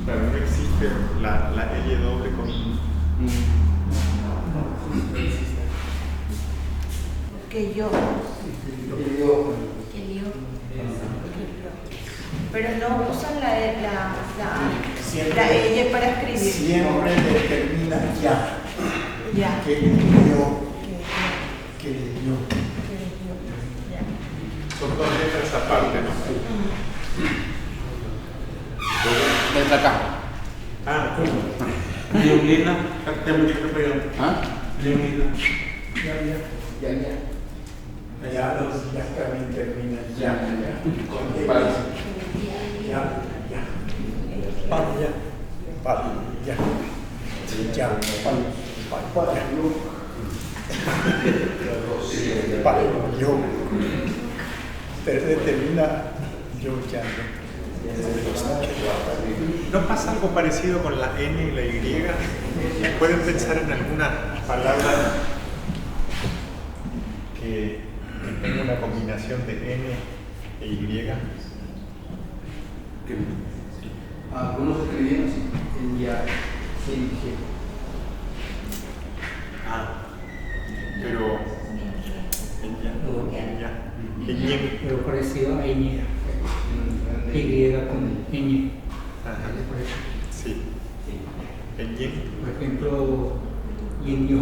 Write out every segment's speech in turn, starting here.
Claro, no existe la L doble con... No existe. Que yo. Pero no usan la ella para escribir. Siempre determina ya. Ya. Que yo. Son dos letras aparte, ¿no? Letra K. Ah, Leonina, ¿ah? Leonina. Ya los ya también terminan ya. Con Vale. ya. Yo. Termina yo ya. ¿no pasa algo parecido con la N y la Y? ¿Pueden pensar en alguna palabra que tenga una combinación de N e Y? Algunos escribían así. En ya. En Pero Ñ. Pero parecido a ñ. Y con ñ. Ajá. Sí. Ñ. Por ejemplo, yin yo.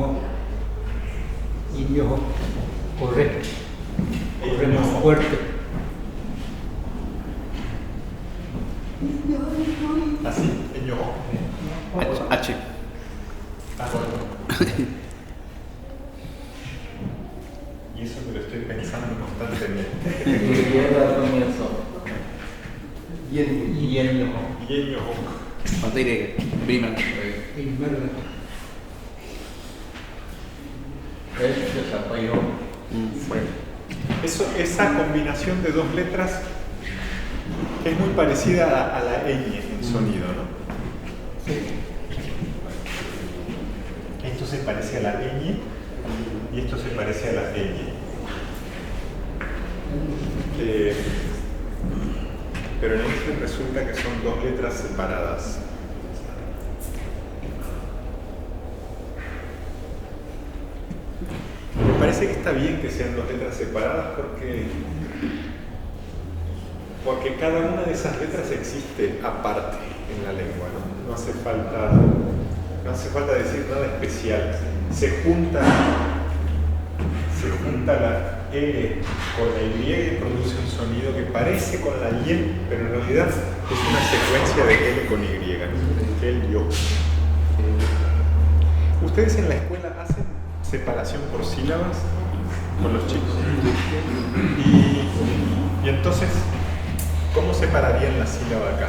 Corre. Corre más fuerte. Así, Ñ. H. Y eso me lo estoy pensando constantemente. Llega al comienzo. Yin yo. Ñ. Falta Y. Primero. Primero. Esa combinación de dos letras es muy parecida a la ñ en sonido, ¿no? Esto se parece a la ñ y esto se parece a la ñ. Pero en este resulta que son dos letras separadas. Me parece que está bien que sean dos letras separadas porque cada una de esas letras existe aparte en la lengua, ¿no? No hace falta decir nada especial. Se junta la L con la Y y produce un sonido que parece con la Y, pero en realidad es una secuencia de L con Y, ¿no? El yo. ¿Ustedes en la escuela hacen separación por sílabas con los chicos? Y entonces, ¿cómo separarían la sílaba acá?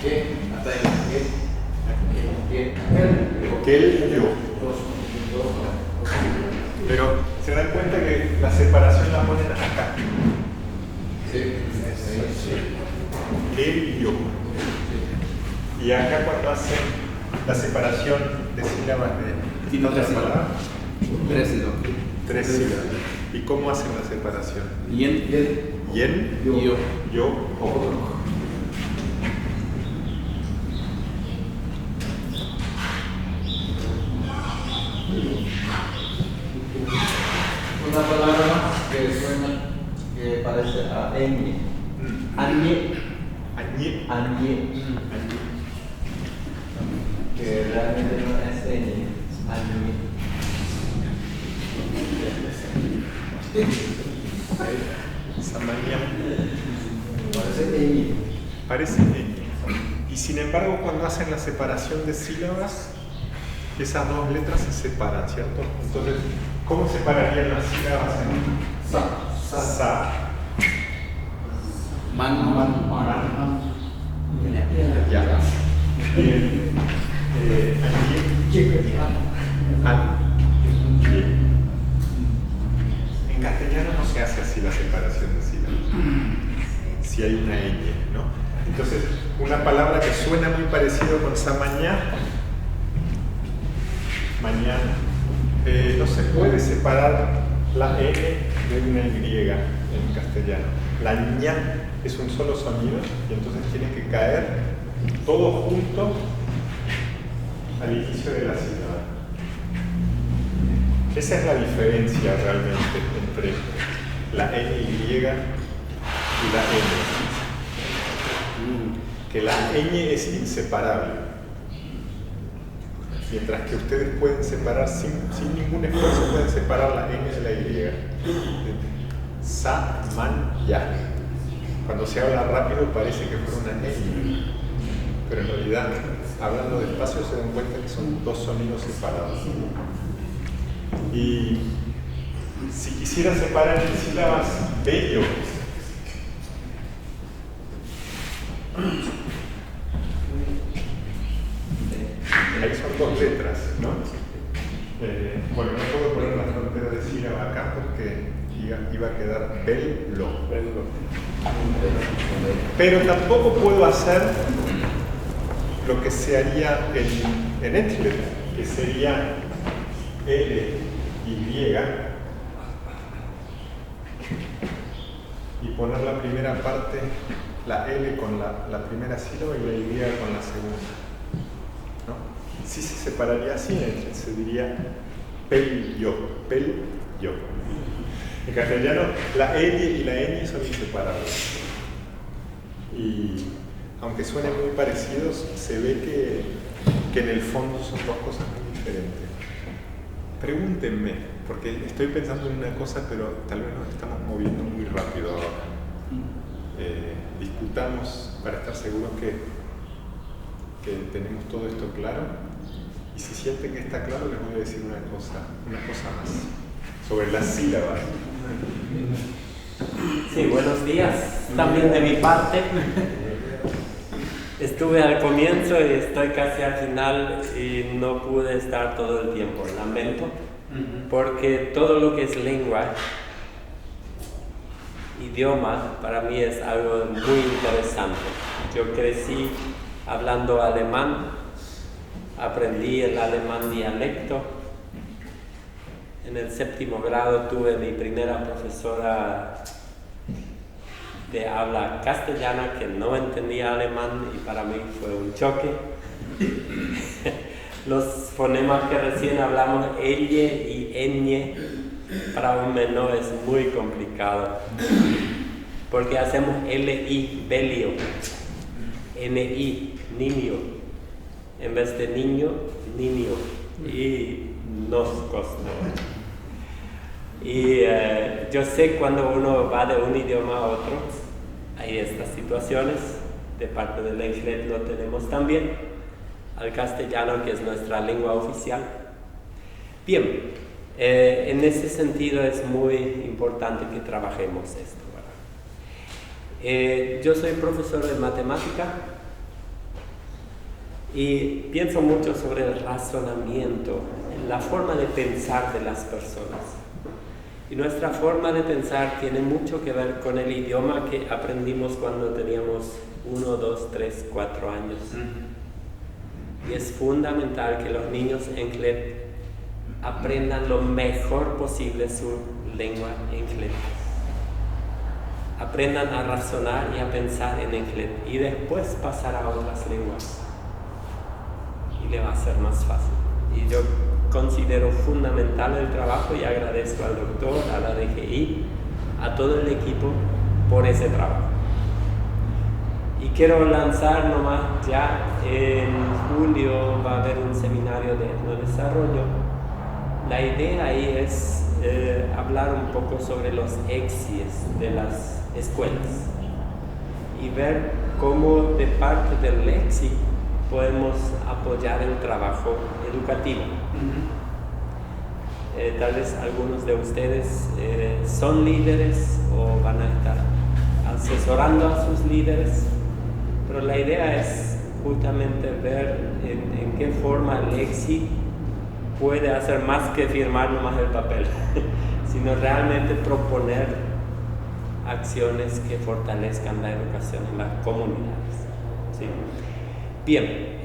¿Qué? Hasta ahí. El yo. Pero se dan cuenta que la separación la ponen acá. Sí. El yo. Y acá cuando hacen la separación de sílabas de otras palabras. Tres sílabas. ¿Y cómo hacen la separación? Yen. Yen, yo, o. Una palabra más que suena, que parece a ñ. Añe. Que realmente no es ñ. Samaña. Parece ñ. Parece ñ. Y sin embargo, cuando hacen la separación de sílabas, esas dos letras se separan, ¿cierto? Entonces, ¿cómo separarían las sílabas en sa? Ya. En castellano no se hace así la separación de sílabas. Si hay una ñ, ¿no? Entonces, una palabra que suena muy parecido con samañá, mañana, no se puede separar la N de una Y en castellano. La ña es un solo sonido y entonces tiene que caer todo junto al inicio de la sílaba. Esa es la diferencia realmente entre la NY y la N. Que la ñ es inseparable. Mientras que ustedes pueden separar sin ningún esfuerzo, pueden separar la N de la Y. Sa, man, ya. Cuando se habla rápido parece que fuera una ñ, pero en realidad, hablando despacio, se dan cuenta que son dos sonidos separados. Y si quisiera separar en sílabas bello, ahí son dos letras, ¿no? Bueno, no puedo poner la frontera de sílaba acá porque iba a quedar bello. Pero tampoco puedo hacer lo que se haría en Etchlet, que sería L, Y, y poner la primera parte, la L con la primera sílaba y la Y con la segunda. ¿No? Si se separaría así en Etchlet, se diría pello. En castellano, la L y la N son inseparables. Y aunque suenen muy parecidos, se ve que en el fondo son dos cosas muy diferentes. Pregúntenme, porque estoy pensando en una cosa, pero tal vez nos estamos moviendo muy rápido ahora. Discutamos para estar seguros que tenemos todo esto claro. Y si sienten que está claro, les voy a decir una cosa más sobre las sílabas. Sí, buenos días. También de mi parte. Estuve al comienzo y estoy casi al final y no pude estar todo el tiempo, lamento, porque todo lo que es lengua, idioma, para mí es algo muy interesante. Yo crecí hablando alemán, aprendí el alemán dialecto. En el 7º grado tuve mi primera profesora de habla castellana que no entendía alemán y para mí fue un choque. Los fonemas que recién hablamos, elle y ñ, para un menor es muy complicado porque hacemos li, belio, ni, niño, en vez de niño, niño, y nos costó. Y yo sé cuando uno va de un idioma a otro, hay estas situaciones. De parte del Etchlet lo tenemos también, al castellano, que es nuestra lengua oficial. Bien, en ese sentido es muy importante que trabajemos esto, ¿verdad? Yo soy profesor de matemática y pienso mucho sobre el razonamiento, la forma de pensar de las personas. Y nuestra forma de pensar tiene mucho que ver con el idioma que aprendimos cuando teníamos 1, 2, 3, 4 años. Y es fundamental que los niños Enklet aprendan lo mejor posible su lengua Enklet. Aprendan a razonar y a pensar en Enklet y después pasar a otras lenguas. Y le va a ser más fácil. Y yo considero fundamental el trabajo y agradezco al doctor, a la DGI, a todo el equipo por ese trabajo. Y quiero lanzar nomás ya, en julio va a haber un seminario de etnodesarrollo. La idea ahí es hablar un poco sobre los EXIs de las escuelas y ver cómo de parte del EXI podemos apoyar el trabajo educativo. Tal vez algunos de ustedes son líderes o van a estar asesorando a sus líderes, pero la idea es justamente ver en qué forma el EXI puede hacer más que firmar nomás el papel, sino realmente proponer acciones que fortalezcan la educación en las comunidades. ¿Sí? Bien,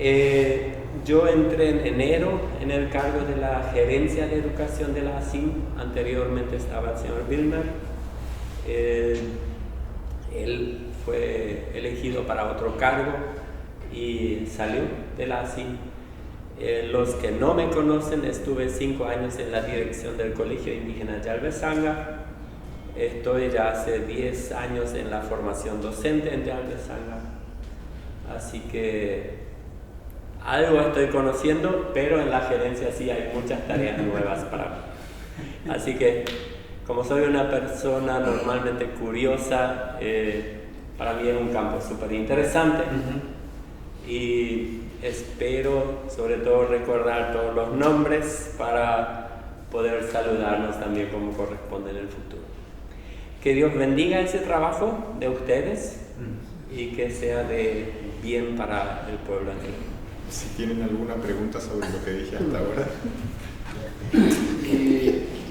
yo entré en enero en el cargo de la gerencia de educación de la ASIM. Anteriormente estaba el señor Wilmer. Él fue elegido para otro cargo y salió de la ASI. Los que no me conocen, estuve 5 años en la dirección del Colegio Indígena Yalbezanga. Estoy ya hace 10 años en la formación docente en Yalbezanga. Así que algo estoy conociendo, pero en la gerencia sí hay muchas tareas nuevas para mí. Así que, como soy una persona normalmente curiosa, para mí es un campo súper interesante. Y espero sobre todo recordar todos los nombres para poder saludarnos también como corresponde en el futuro. Que Dios bendiga ese trabajo de ustedes y que sea de bien para el pueblo antiguo. Si tienen alguna pregunta sobre lo que dije hasta ahora.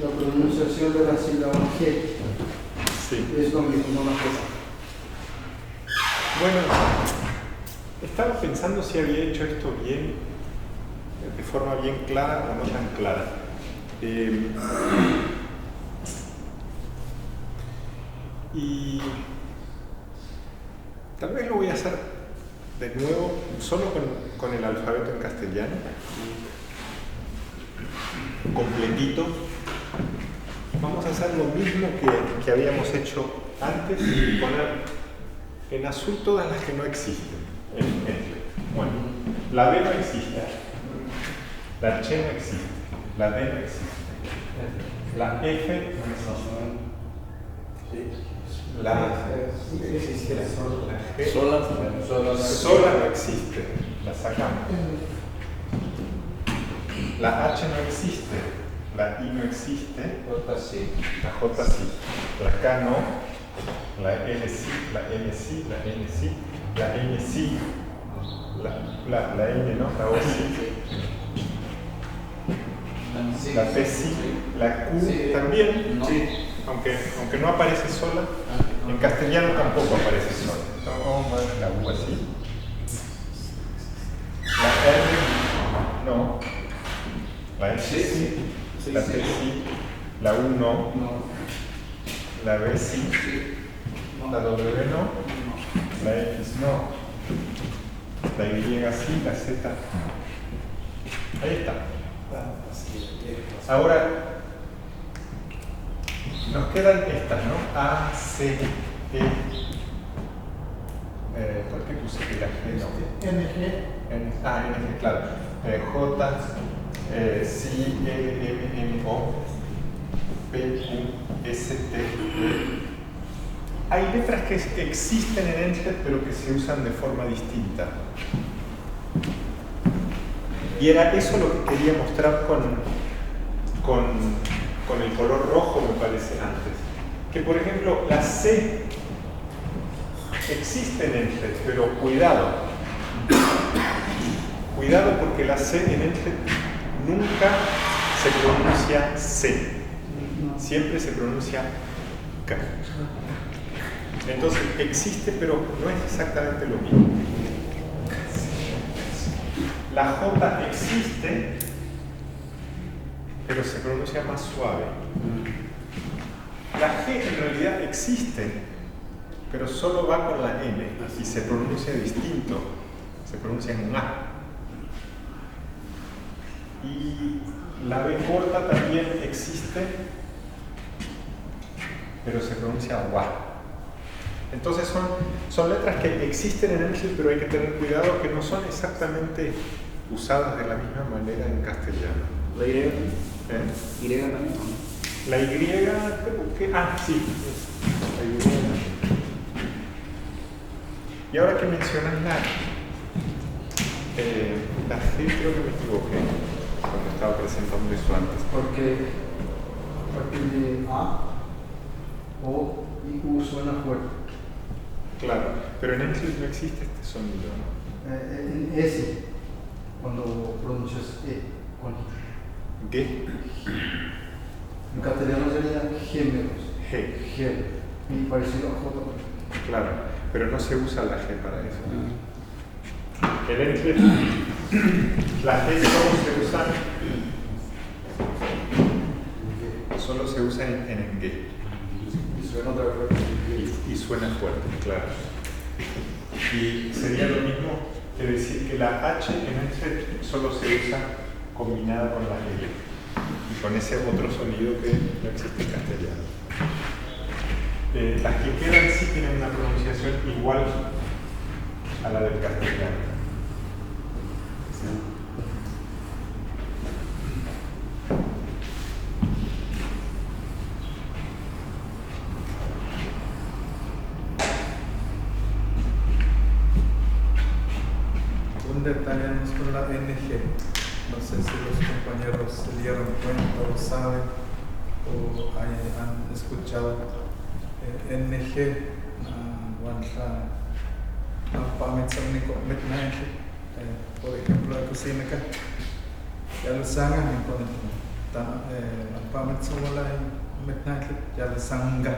La pronunciación de la sílaba G Sí. es lo mismo, no la cosa. Bueno, estaba pensando si había hecho esto bien, de forma bien clara o no tan clara. Y tal vez lo voy a hacer de nuevo, solo con el alfabeto en castellano, completito. Vamos a hacer lo mismo que habíamos hecho antes y poner en azul todas las que no existen. Bueno, la B no existe, la H no existe, la D no existe, la F no existe, la G sola no existe, la sacamos. La H no existe, la I no existe, la J sí, la K no, la L sí, la N sí, la N sí, la N sí, la N no, la O sí, la P sí, la Q también, aunque no aparece sola, en castellano tampoco aparece sola. Entonces vamos a poner la U así, la R no, la S sí, la T sí, la U no, la B sí, la W no, la X no, la Y sí, la Z no. Ahí está. Ahora nos quedan estas, ¿no? A, C, E. ¿Por qué puse que la G no? NG, claro. J, C, L, M, N, O, P, Q, S, T, E. Hay letras que existen en English, pero que se usan de forma distinta. Y era eso lo que quería mostrar con el color rojo, me parece, antes. Que, por ejemplo, la C existe en English, pero cuidado. Cuidado porque la C en English nunca se pronuncia C. Siempre se pronuncia K. Entonces existe, pero no es exactamente lo mismo. La J existe, pero se pronuncia más suave. La G en realidad existe, pero solo va con la N y se pronuncia distinto, se pronuncia en A. Y la B corta también existe, pero se pronuncia WA. Entonces son letras que existen en English, pero hay que tener cuidado que no son exactamente usadas de la misma manera en castellano. ¿La Y? ¿Y también? La Y, creo que... Ah, sí. La Y también. Y ahora que mencionas la G, creo que me equivoqué cuando estaba presentando eso antes. Porque a partir de A, O y U suena fuerte. Claro, pero en English no existe este sonido, ¿no? En S, cuando pronuncias E con I. G. En castellano sería géneros. G. Y parecido a J. Claro, pero no se usa la G para eso. En English, la G solo se usa en G. Y suena otra vez. Y suena fuerte, claro. Y sería lo mismo Quiere decir que la H en Enchlet solo se usa combinada con la L y con ese otro sonido que no existe en castellano. Las que quedan sí tienen una pronunciación igual a la del castellano. Un detalle con la NG. No sé si los compañeros se dieron cuenta o saben o han escuchado. NG, por ejemplo, la cocina acá. Ya lo sangan con ya lo sanga.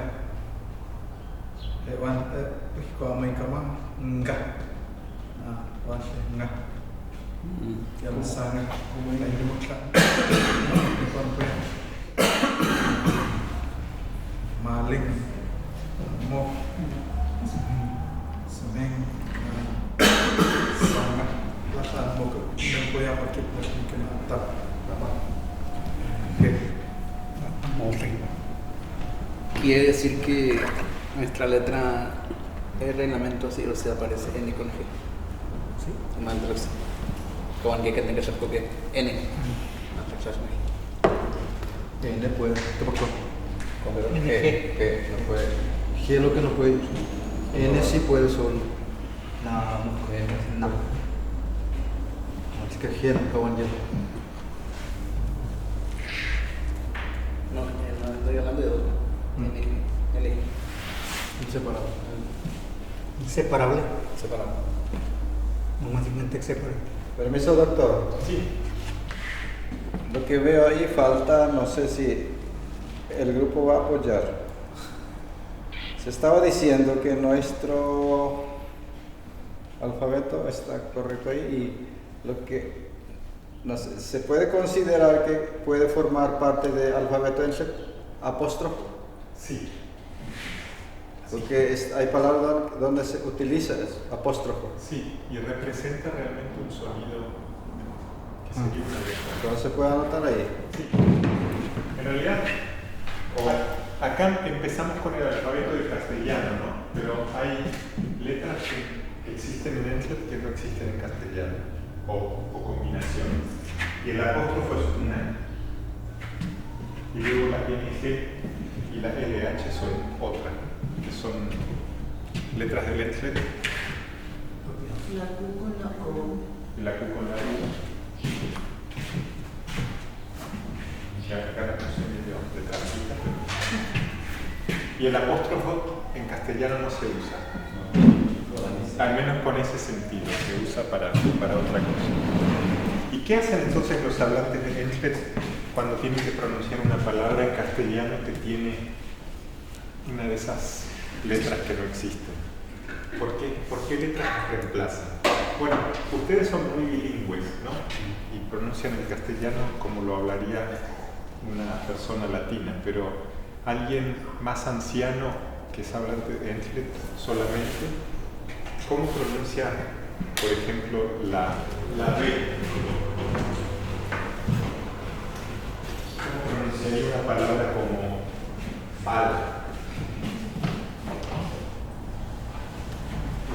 Ya lo sangan como en la maling mo semeng sangat lasan mo ko nang ko ya pakit na kinata Quiere decir que nuestra letra el reglamento sí o sea aparece N con G. ¿Sí? Mandros. Como que tenga que ser porque N. N puede tampoco G no puede G lo que no puede N sí puede solo no puede no. Es que G no kawan ya No, estoy hablando de otro. L. inseparable. Inseparable, Separado. normalmente separable. Permiso, doctor. Sí. Lo que veo ahí falta, no sé si el grupo va a apoyar. Se estaba diciendo que nuestro alfabeto está correcto ahí y lo que no sé, se puede considerar que puede formar parte del alfabeto en apóstrofo, Sí. porque hay palabras donde se utiliza apóstrofo. Sí, y representa realmente un sonido que sería una letra. Entonces se puede anotar ahí. Sí. En realidad, acá empezamos con el alfabeto de castellano, ¿no? Pero hay letras que existen en Enchlet que no existen en castellano, o combinaciones. Y el apóstrofo es una. Y luego la NG y la LH son otra, que son letras del Enchlet. La Q con la O. Y la Q con la U. Ya acá la puse medio de trampita, pero... Y el apóstrofo en castellano no se usa. Al menos con ese sentido, se usa para otra cosa. ¿Y qué hacen entonces los hablantes de Enchlet cuando tienen que pronunciar una palabra en castellano que tiene una de esas letras que no existen? ¿Por qué letras las reemplazan? Bueno, ustedes son muy bilingües, ¿no? Y pronuncian el castellano como lo hablaría una persona latina, pero alguien más anciano que es hablante de Enchlet solamente, ¿cómo pronuncia, por ejemplo, la B? ¿Cómo pronunciaría una palabra como bal?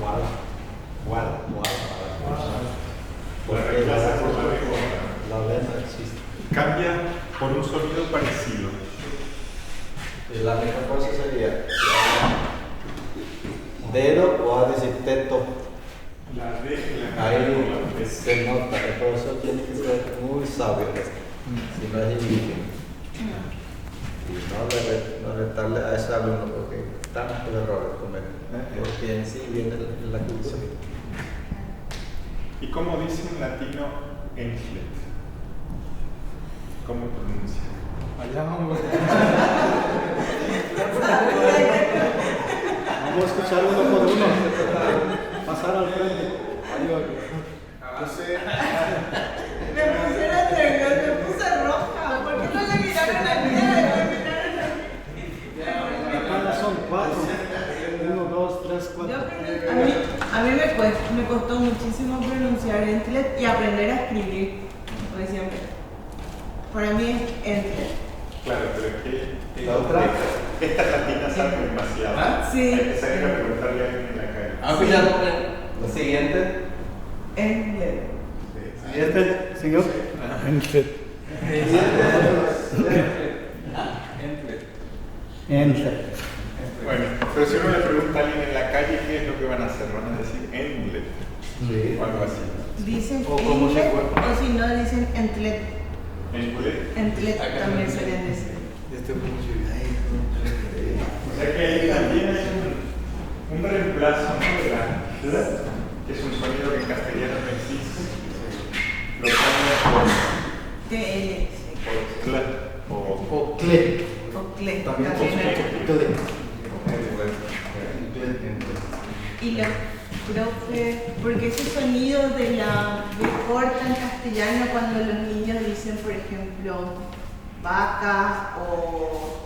Wal. La reemplaza por la B. La B no existe. Cambia por un sonido parecido. Y la única cosa sería dedo o a decir teto. La D y la Ahí B. se nota, el profesor tiene que ser muy sabio, si no es indígena. Y no retarle a ese alumno porque tantos errores comete, porque en sí viene la cultura. ¿Y cómo dice un latino Enchlet? ¿Cómo pronuncia? Allá vamos. Vamos a escuchar uno por uno. Pasar al frente. Me puse la nerviosa, me puse roja. ¿Por qué no le miraron la mía? Acá son 4. 1, 2, 3, 4. A mí mí me costó muchísimo pronunciar Entlet y aprender a escribir, por siempre. Para mí es Entlet. Claro, pero es que ¿La otra? estas latinas saben demasiado. ¿Ah? Sí. Hay que salir a preguntarle a alguien en la calle. Pues ya La siguiente. Entlet. Siguiente, señor. Entre. Bueno, pero si uno le pregunta a alguien en la calle qué es lo que van a hacer, van a decir Endlet o algo así. Dicen O cómo se Entlet, fue. o si no dicen Entlet. Endlet. Entlet Acá también no. suelen decir. O sea que ahí también hay un reemplazo, ¿no? De la que es un sonido que en castellano no existe. Lo cambia TL. por cla O cle. O Cle. También También hay. Y los profe, porque ese sonido de la B corta en castellano cuando los niños dicen, por ejemplo, vaca o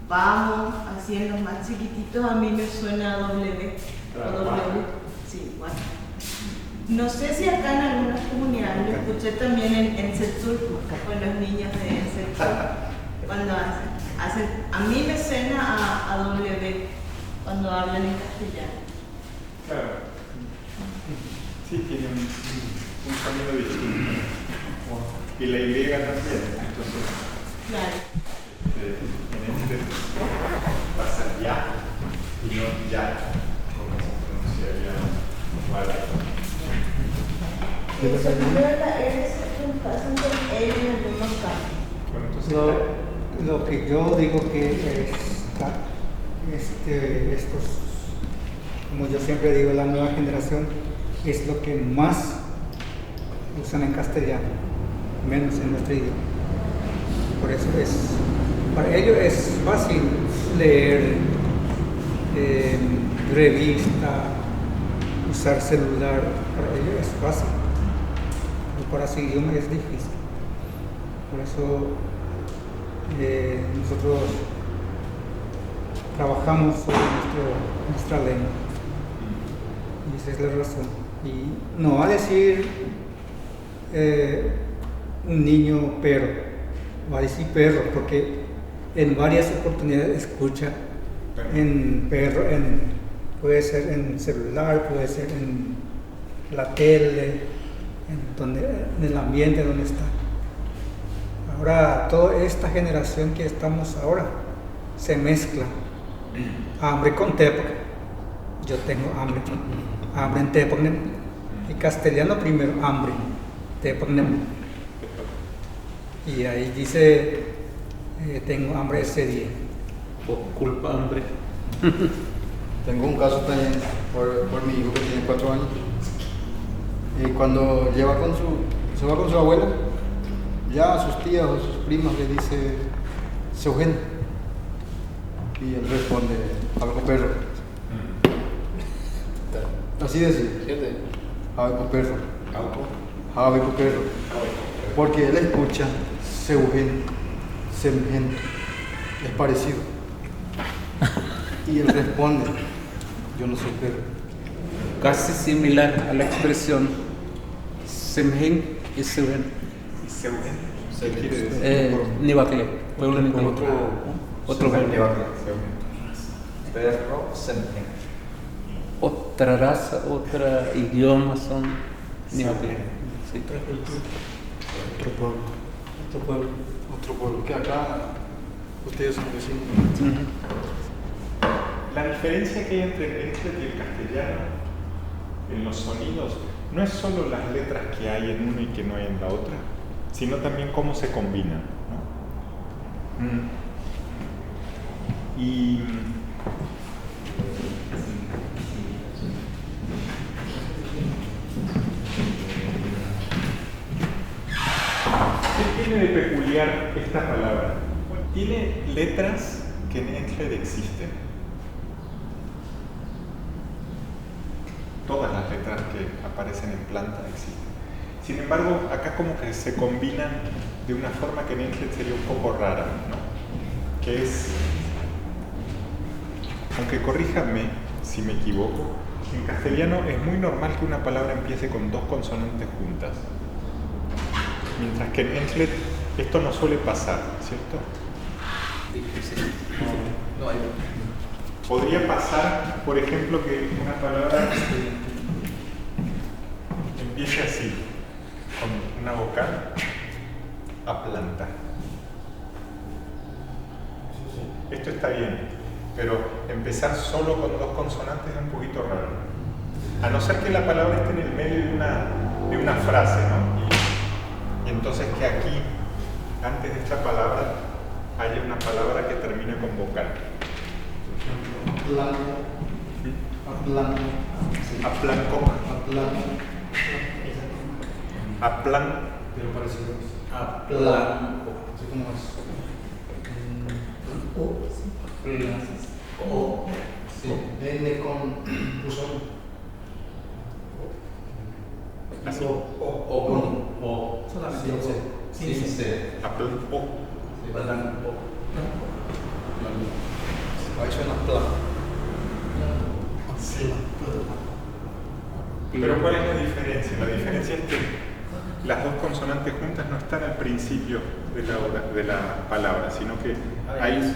vamos, así en los más chiquititos, a mí me suena W. Claro, O W. vaca. Sí, igual. No sé si acá en algunas comunidades, lo escuché también en Setzul, con los niños de Setzul, cuando hacen, a mí me suena a W cuando hablan en castellano. Claro. Sí, tiene un sonido distinto. Y la Y también. Entonces, Claro. en este va a ser ya y no ya, como se pronunciaría vale. El sonido de la R se pasan con L en algunos casos. Bueno, entonces, Lo que yo digo que estos, como yo siempre digo, la nueva generación es lo que más usan en castellano, menos en nuestro idioma. Por eso para ellos es fácil leer revista, usar celular, para ellos es fácil, pero para su idioma es difícil. Por eso nosotros trabajamos sobre nuestra lengua, y esa es la razón. Y no va a decir un niño perro, va a decir perro, porque en varias oportunidades escucha en perro, puede ser en celular, puede ser en la tele, en el ambiente donde está. Ahora toda esta generación que estamos ahora se mezcla hambre con tepoc. Yo tengo hambre en tepoc, y castellano primero hambre, tepoc. Y ahí dice tengo hambre ese día. por culpa hambre. Tengo un caso también por mi hijo que tiene 4 años. Y cuando se va con su abuela, ya a sus tías o sus primas le dice Seugen. Y él responde, algo perro. Así decía, algo perro. Algo perro. Porque él escucha Seugen, Semgen, es parecido. Y él responde, yo no soy perro. Casi similar a la expresión Semhen y Seugen. ¿y Seugen? ¿Qué quiere decir? Nibacle, pueblo nibacle. Otro verbo. Perro, Semgen. Otra raza, otra idioma son Nibacle. Sí. Otro pueblo que acá ustedes son vecinos. Ujú. La diferencia que hay entre el Entlet y el castellano en los sonidos no es solo las letras que hay en uno y que no hay en la otra, sino también cómo se combinan, ¿no? Y ¿qué tiene de peculiar esta palabra? Tiene letras que en Entlet existen. Todas las letras que aparecen en planta existen. Sin embargo, acá como que se combinan de una forma que en Entlet sería un poco rara, ¿no? Que es, aunque corríjame si me equivoco, En castellano es muy normal que una palabra empiece con dos consonantes juntas. Mientras que en Enklet esto no suele pasar, ¿cierto? Difícil. No hay. Podría pasar, por ejemplo, que una palabra empiece así, con una vocal, aplanta. Esto está bien, pero empezar solo con dos consonantes es un poquito raro. A no ser que la palabra esté en el medio de una frase, ¿no? Y entonces que aquí, antes de esta palabra, haya una palabra que termine con vocal. Aplanco. Aplanco. Aplan. Pero parecido. Aplanco. Así como es. O. Sí. N con pulsón. Así. O con O. Solamente sin C. Aplanco. Aplanco. Ahí suena plan. Sí. Pero ¿cuál es la diferencia? La diferencia es que las dos consonantes juntas no están al principio de la palabra, sino que hay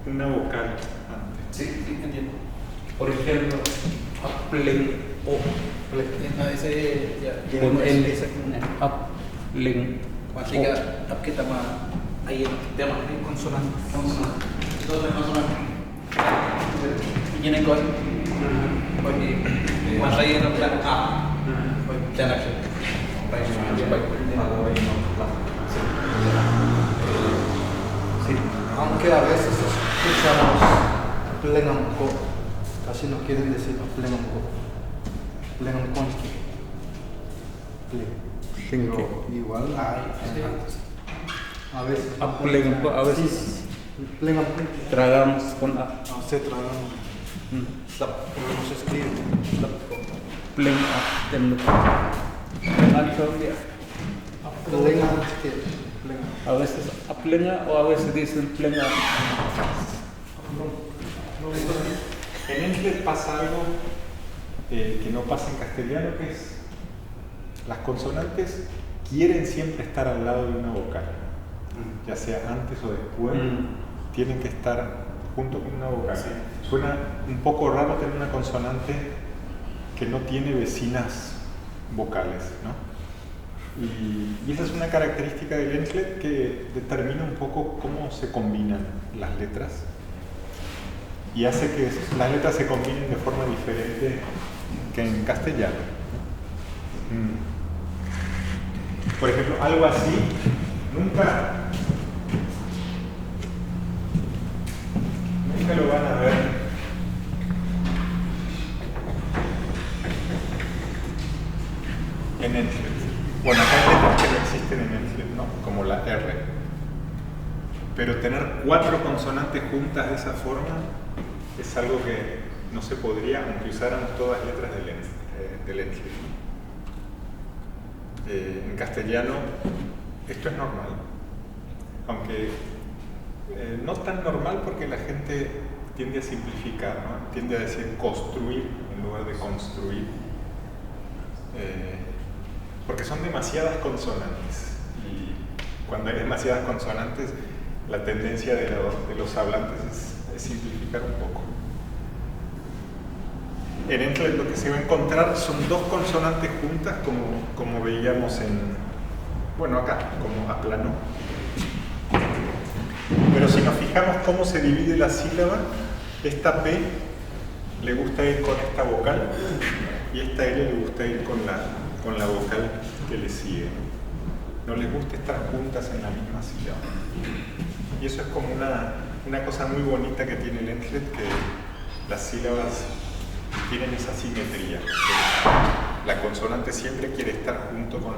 una vocal antes. Sí, entiendo. Por ejemplo, aplen o. No, ese ya. Con L. Aplen. Así que kita mah ahí tema consonante. Entonces no son. Ini kon. Bagi masa ini plan A. Jangan sih. Sí, aunque a veces escuchamos plenamco, casi no quieren decir plenamco. Plenamconqui. Pero igual hay. A veces. A veces Plenamco. tragamos con A. No se tragan. Pero no se escribe. Plen A. A veces aplenga o a veces dicen plenga. En Enklet pasa algo que no pasa en castellano, que es las consonantes quieren siempre estar al lado de una vocal, ya sea antes o después, tienen que estar junto con una vocal. Suena un poco raro tener una consonante que no tiene vecinas vocales, ¿no? Y esa es una característica del Enklet que determina un poco cómo se combinan las letras y hace que las letras se combinen de forma diferente que en castellano. Por ejemplo, algo así nunca lo van a ver en Enklet. Bueno, acá hay letras que no existen en Enklet, ¿no? Como la R. Pero tener 4 consonantes juntas de esa forma es algo que no se podría, aunque usáramos todas las letras del Enklet. En castellano esto es normal, aunque no tan normal porque la gente tiende a simplificar, ¿no? Tiende a decir construir en lugar de construir. Porque son demasiadas consonantes y cuando hay demasiadas consonantes la tendencia de los hablantes es simplificar un poco. En Enklet lo que se va a encontrar son 2 consonantes juntas como veíamos acá, como aplanó. Pero si nos fijamos cómo se divide la sílaba, esta P le gusta ir con esta vocal y esta L le gusta ir con la vocal que le sigue. No les gusta estar juntas en la misma sílaba. Y eso es como una cosa muy bonita que tiene el Enklet, que las sílabas tienen esa simetría. La consonante siempre quiere estar junto con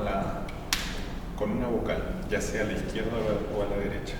una vocal, ya sea a la izquierda o a la derecha.